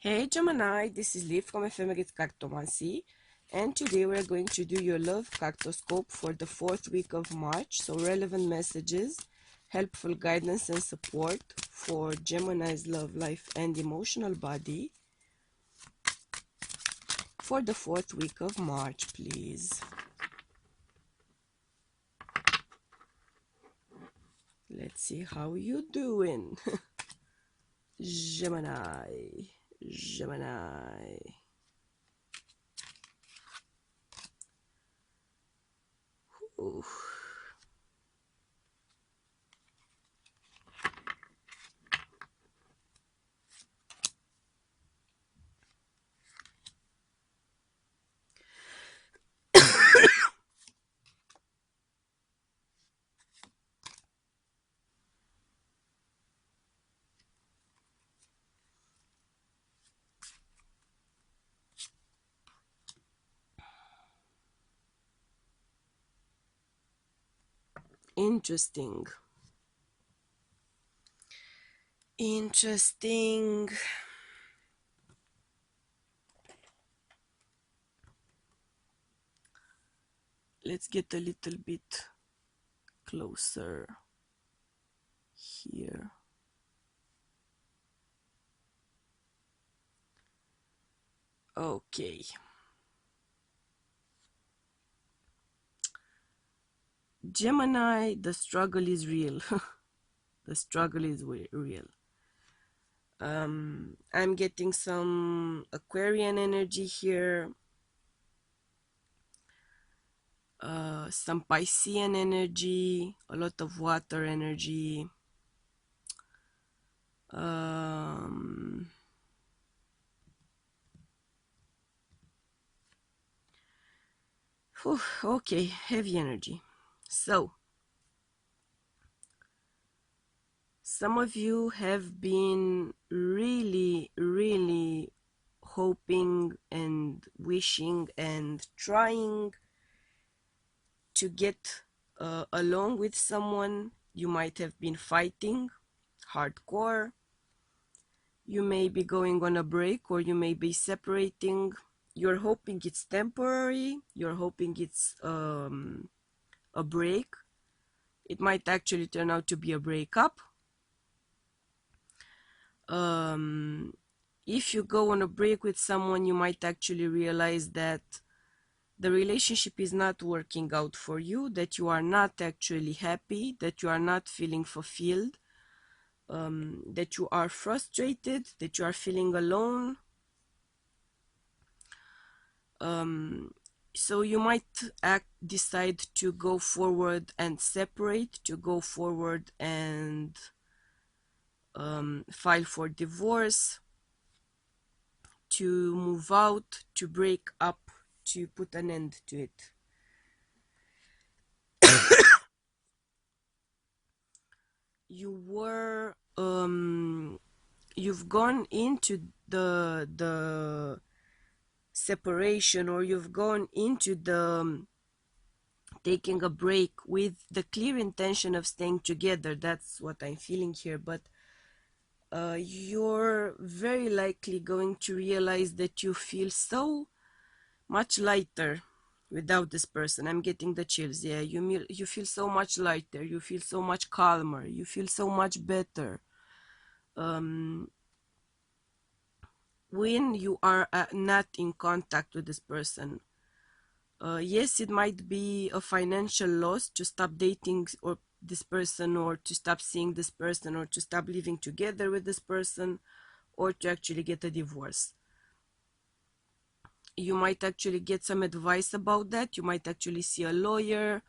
Hey Gemini, this is Liv from Ephemerate Cartomancy, and today we're going to do your love cartoscope for the 4th week of March. So relevant messages, helpful guidance and support for Gemini's love life and emotional body for the 4th week of March, please. Let's see how you doing. Gemini. Ooh. Interesting. Let's get a little bit closer here. Okay. Gemini, the struggle is real. The struggle is real. I'm getting some Aquarian energy here, some Piscean energy, a lot of water energy. Okay, heavy energy. So, some of you have been really hoping and wishing and trying to get along with someone. You might have been fighting hardcore. You may be going on a break, or you may be separating. You're hoping it's temporary. You're hoping it's a break. It might actually turn out to be a breakup. If you go on a break with someone, you might actually realize that the relationship is not working out for you, that you are not actually happy, that you are not feeling fulfilled, that you are frustrated, that you are feeling alone. So you might decide to go forward and separate, to go forward and file for divorce, to move out, to break up, to put an end to it. You've gone into the separation, or you've gone into the taking a break with the clear intention of staying together. That's what I'm feeling here. But you're very likely going to realize that you feel so much lighter without this person. I'm getting the chills. Yeah, you feel so much lighter, you feel so much calmer, you feel so much better when you are not in contact with this person. Yes, it might be a financial loss to stop dating or this person, or to stop seeing this person, or to stop living together with this person, or to actually get a divorce. You might actually get some advice about that. You might actually see a lawyer,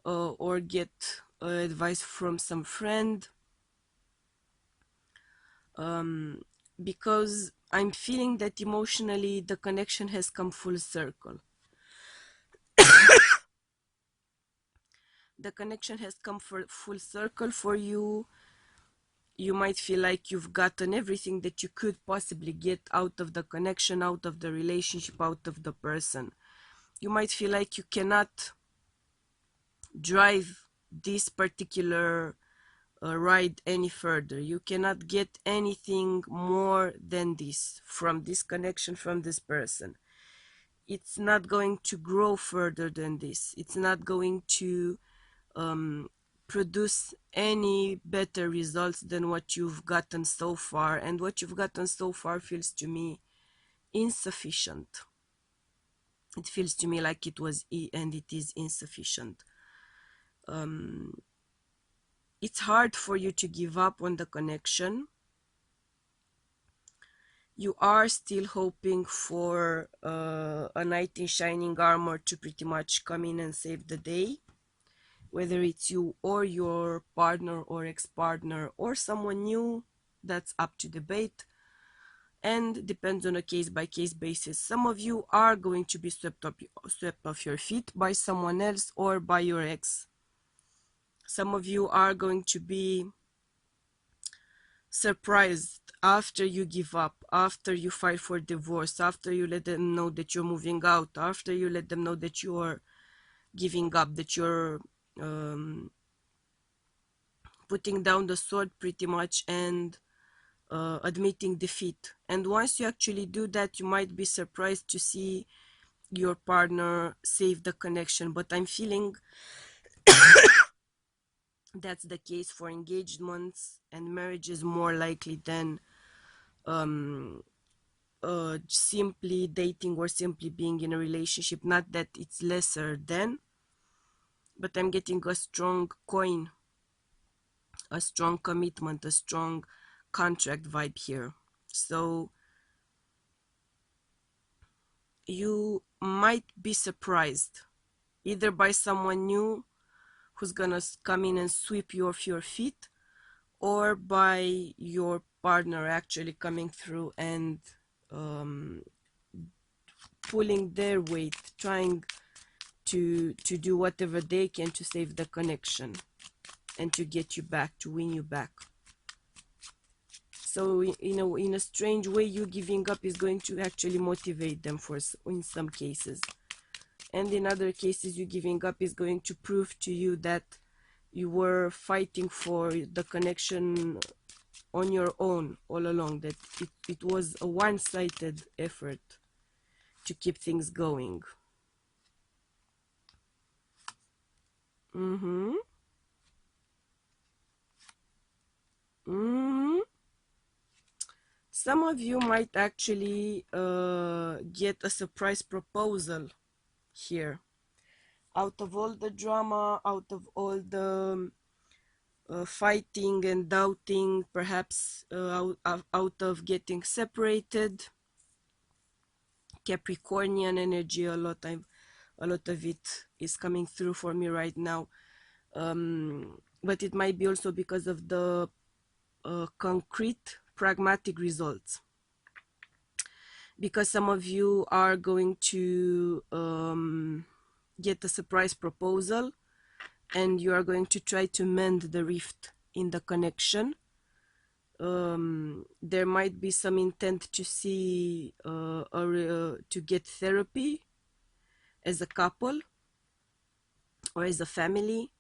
or get advice from some friend, because I'm feeling that emotionally the connection has come full circle. The connection has come full circle for you. You might feel like you've gotten everything that you could possibly get out of the connection, out of the relationship, out of the person. You might feel like you cannot drive this particular ride any further. You cannot get anything more than this from this connection, from this person. It's not going to grow further than this. It's not going to produce any better results than what you've gotten so far, and what you've gotten so far feels to me insufficient. It feels to me like it was and it is insufficient. It's hard for you to give up on the connection. You are still hoping for a knight in shining armor to pretty much come in and save the day, whether it's you or your partner or ex-partner or someone new. That's up to debate and depends on a case-by-case basis. Some of you are going to be swept off your feet by someone else or by your ex. Some of you are going to be surprised after you give up, after you fight for divorce, after you let them know that you're moving out, after you let them know that you're giving up, that you're putting down the sword pretty much and admitting defeat. And once you actually do that, you might be surprised to see your partner save the connection. But I'm feeling that's the case for engagements and marriages more likely than simply dating or simply being in a relationship. Not that it's lesser than, but I'm getting a strong coin, a strong commitment, a strong contract vibe here. So you might be surprised either by someone new who's gonna come in and sweep you off your feet, or by your partner actually coming through and pulling their weight, trying to do whatever they can to save the connection and to get you back, to win you back. So in a strange way, you giving up is going to actually motivate them in some cases, and in other cases you giving up is going to prove to you that you were fighting for the connection on your own all along, that it was a one-sided effort to keep things going. Some of you might actually get a surprise proposal here. Out of all the drama, out of all the fighting and doubting, perhaps out of getting separated, Capricornian energy, a lot of it is coming through for me right now. But it might be also because of the concrete, pragmatic results. Because some of you are going to get a surprise proposal and you are going to try to mend the rift in the connection. There might be some intent to see to get therapy as a couple or as a family.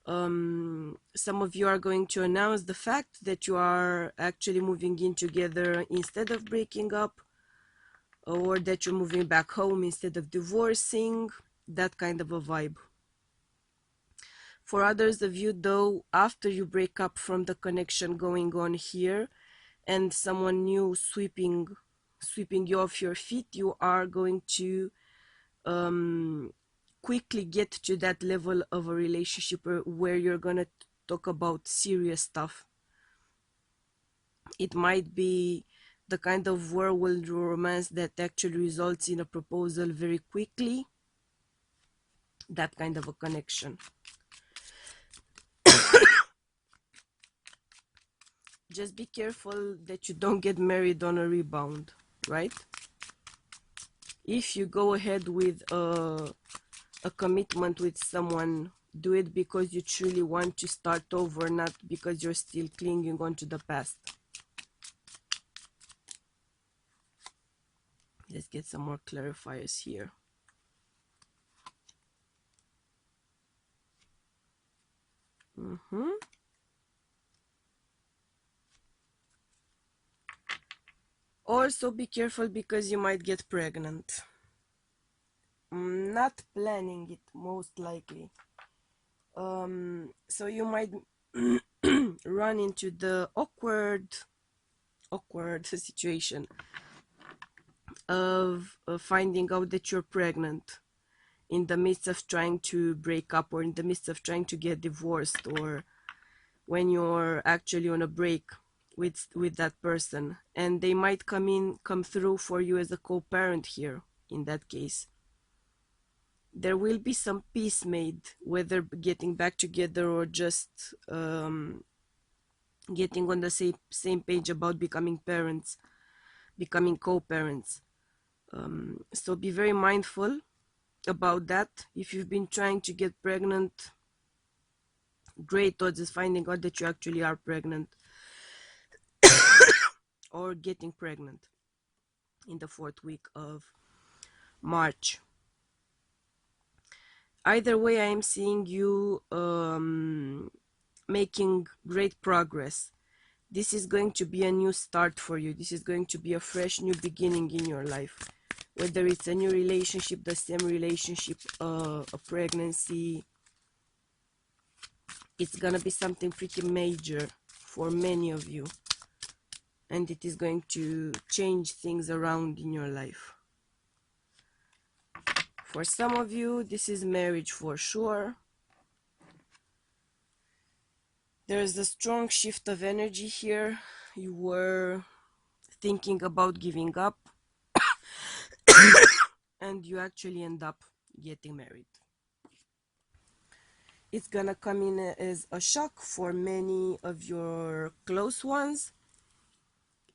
Some of you are going to announce the fact that you are actually moving in together instead of breaking up, or that you're moving back home instead of divorcing, that kind of a vibe. For others of you, though, after you break up from the connection going on here and someone new sweeping you off your feet, you are going to quickly get to that level of a relationship where you're gonna talk about serious stuff. It might be the kind of whirlwind romance that actually results in a proposal very quickly, that kind of a connection. Just be careful that you don't get married on a rebound, right? If you go ahead with a commitment with someone, do it because you truly want to start over, not because you're still clinging on to the past. Let's get some more clarifiers here. Also be careful because you might get pregnant. Not planning it, most likely. So you might run into the awkward situation of finding out that you're pregnant in the midst of trying to break up, or in the midst of trying to get divorced, or when you're actually on a break with that person, and they might come through for you as a co-parent here. In that case, there will be some peace made, whether getting back together or just getting on the same page about becoming parents, becoming co-parents. So be very mindful about that. If you've been trying to get pregnant, great odds is finding out that you actually are pregnant or getting pregnant in the 4th week of March. Either way, I am seeing you making great progress. This is going to be a new start for you. This is going to be a fresh new beginning in your life. Whether it's a new relationship, the same relationship, a pregnancy, it's gonna be something pretty major for many of you. And it is going to change things around in your life. For some of you, this is marriage for sure. There's a strong shift of energy here. You were thinking about giving up and you actually end up getting married. It's gonna come in as a shock for many of your close ones.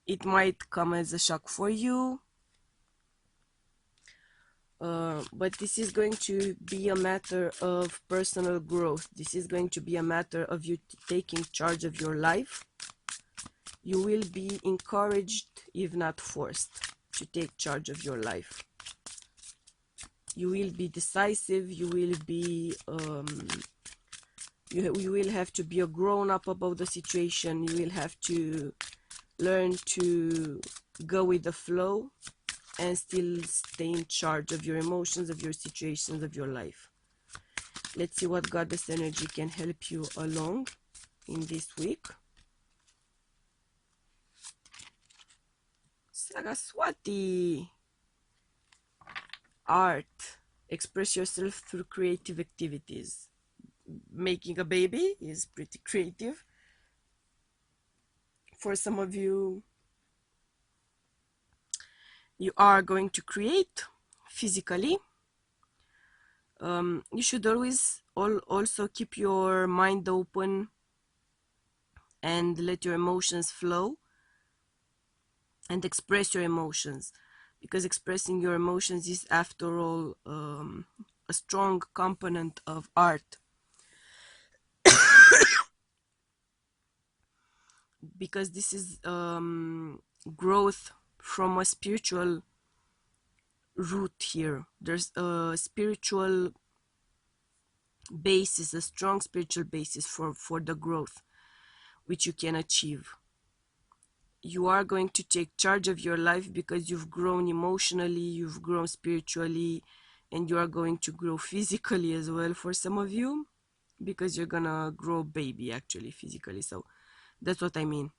It might come as a shock for you. But this is going to be a matter of personal growth. This is going to be a matter of you taking charge of your life. You will be encouraged, if not forced, to take charge of your life. You will be decisive. You will be you will have to be a grown-up about the situation. You will have to learn to go with the flow and still stay in charge of your emotions, of your situations, of your life. Let's see what Goddess energy can help you along in this week. Saraswati. Art. Express yourself through creative activities. Making a baby is pretty creative. For some of you, you are going to create physically. You should always also keep your mind open and let your emotions flow and express your emotions, because expressing your emotions is, after all, a strong component of art. Because this is growth from a spiritual root here. There's a spiritual basis, a strong spiritual basis for the growth which you can achieve. You are going to take charge of your life because you've grown emotionally, you've grown spiritually, and you are going to grow physically as well for some of you, because you're gonna grow baby actually physically. So that's what I mean.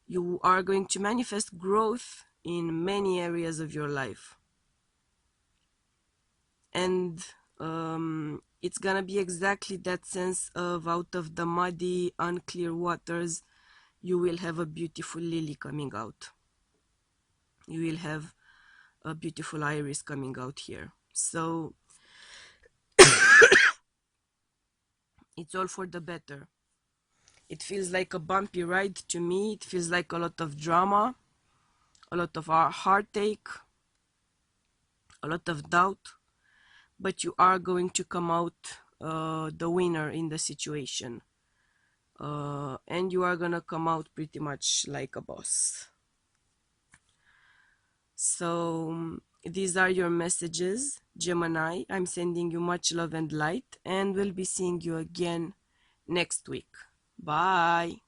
You are going to manifest growth in many areas of your life. And it's gonna be exactly that sense of, out of the muddy, unclear waters, you will have a beautiful lily coming out. You will have a beautiful iris coming out here. So it's all for the better. It feels like a bumpy ride to me. It feels like a lot of drama, a lot of heartache, a lot of doubt, but you are going to come out the winner in the situation. And you are gonna come out pretty much like a boss. So these are your messages, Gemini. I'm sending you much love and light, and we'll be seeing you again next week. Bye.